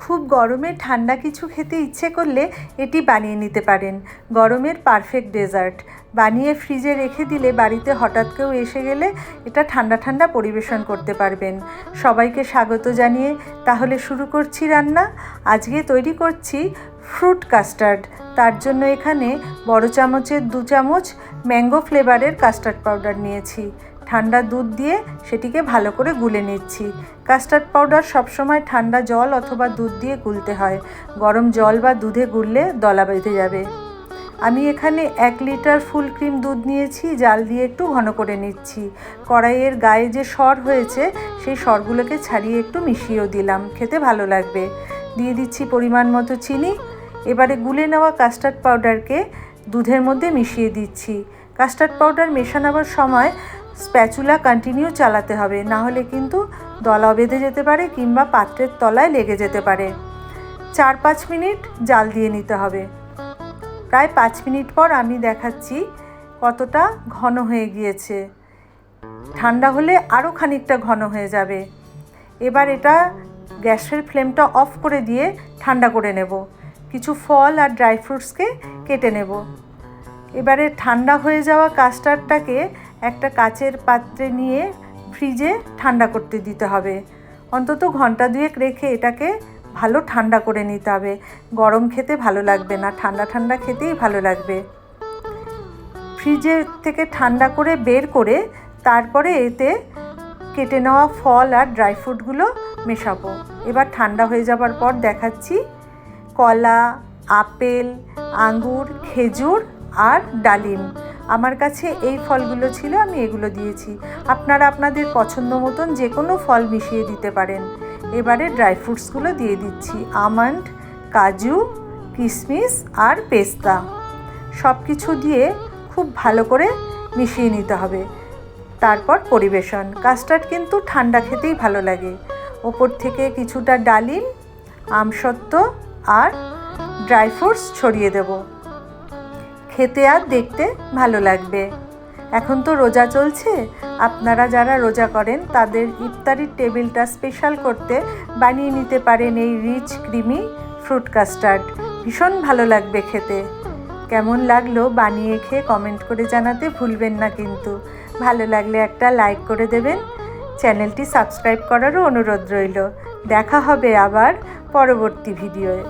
খুব গরমে ঠান্ডা কিছু খেতে ইচ্ছে করলে এটি বানিয়ে নিতে পারেন। গরমের পারফেক্ট ডেজার্ট বানিয়ে ফ্রিজে রেখে দিলে বাড়িতে হঠাৎ কেউ এসে গেলে এটা ঠান্ডা ঠান্ডা পরিবেশন করতে পারবেন। সবাইকে স্বাগত জানিয়ে তাহলে শুরু করছি রান্না। আজকে তৈরি করছি ফ্রুট কাস্টার্ড। তার জন্য এখানে বড় চামচের 2 চামচ ম্যাঙ্গো ফ্লেভারের কাস্টার্ড পাউডার নিয়েছি। ঠান্ডা দুধ দিয়ে সেটিকে ভালো করে গুলে নিচ্ছি। কাস্টার্ড পাউডার সবসময় ঠান্ডা জল অথবা দুধ দিয়ে গুলতে হয়। গরম জল বা দুধে গুললে দলা বেঁধে যাবে। আমি এখানে 1 লিটার ফুল ক্রিম দুধ নিয়েছি, জাল দিয়ে একটু ঘন করে নিচ্ছি। কড়াইয়ের গায়ে যে সর হয়েছে সেই সরগুলোকে ছাড়িয়ে একটু মিশিয়েও দিলাম, খেতে ভালো লাগবে। দিয়ে দিচ্ছি পরিমাণ মতো চিনি। এবারে গুলে নেওয়া কাস্টার্ড পাউডারকে দুধের মধ্যে মিশিয়ে দিচ্ছি। কাস্টার্ড পাউডার মেশানোর সময় স্প্যাচুলা কন্টিনিউ চালাতে হবে, না হলে কিন্তু দলা বেঁধে যেতে পারে কিংবা পাত্রের তলায় লেগে যেতে পারে। 4-5 মিনিট জাল দিয়ে নিতে হবে। প্রায় 5 মিনিট পর আমি দেখাচ্ছি কতটা ঘন হয়ে গিয়েছে। ঠান্ডা হলে আরও খানিকটা ঘন হয়ে যাবে। এবার এটা গ্যাসের ফ্লেমটা অফ করে দিয়ে ঠান্ডা করে নেব। কিছু ফল আর ড্রাই ফ্রুটসকে কেটে নেব। এবারে ঠান্ডা হয়ে যাওয়া কাস্টার্ডটাকে একটা কাচের পাত্রে নিয়ে ফ্রিজে ঠান্ডা করতে দিতে হবে। অন্তত ঘন্টা 2 রেখে এটাকে ভালো ঠান্ডা করে নিতে হবে। গরম খেতে ভালো লাগবে না, ঠান্ডা ঠান্ডা খেতেই ভালো লাগবে। ফ্রিজে থেকে ঠান্ডা করে বের করে তারপরে এতে কেটে নেওয়া ফল আর ড্রাই ফ্রুটগুলো মেশাবো। এবার ঠান্ডা হয়ে যাবার পর দেখাচ্ছি কলা, আপেল, আঙ্গুর, খেজুর আর ডালিম। আমার কাছে এই ফলগুলো ছিল, আমি এগুলো দিয়েছি। আপনারা আপনাদের পছন্দ মতন যে কোনো ফল মিশিয়ে দিতে পারেন। এবারে ড্রাই ফ্রুটসগুলো দিয়ে দিচ্ছি, আমন্ড, কাজু, কিশমিশ আর পেস্তা। সব কিছু দিয়ে খুব ভালো করে মিশিয়ে নিতে হবে। তারপর পরিবেশন। কাস্টার্ড কিন্তু ঠান্ডা খেতেই ভালো লাগে। ওপর থেকে কিছুটা ডালিম, আমসত্ত্ব আর ড্রাই ফ্রুটস ছড়িয়ে দেব। খেতে আর দেখতে ভালো লাগবে। এখন তো রোজা চলছে, আপনারা যারা রোজা করেন তাদের ইফতারির টেবিলটা স্পেশাল করতে বানিয়ে নিতে পারেন এই রিচ ক্রিমি ফ্রুট কাস্টার্ড। ভীষণ ভালো লাগবে খেতে। কেমন লাগলো বানিয়ে খেয়ে কমেন্ট করে জানাতে ভুলবেন না কিন্তু। ভালো লাগলে একটা লাইক করে দেবেন। চ্যানেলটি সাবস্ক্রাইব করারও অনুরোধ রইল। দেখা হবে আবার পরবর্তী ভিডিওয়ে।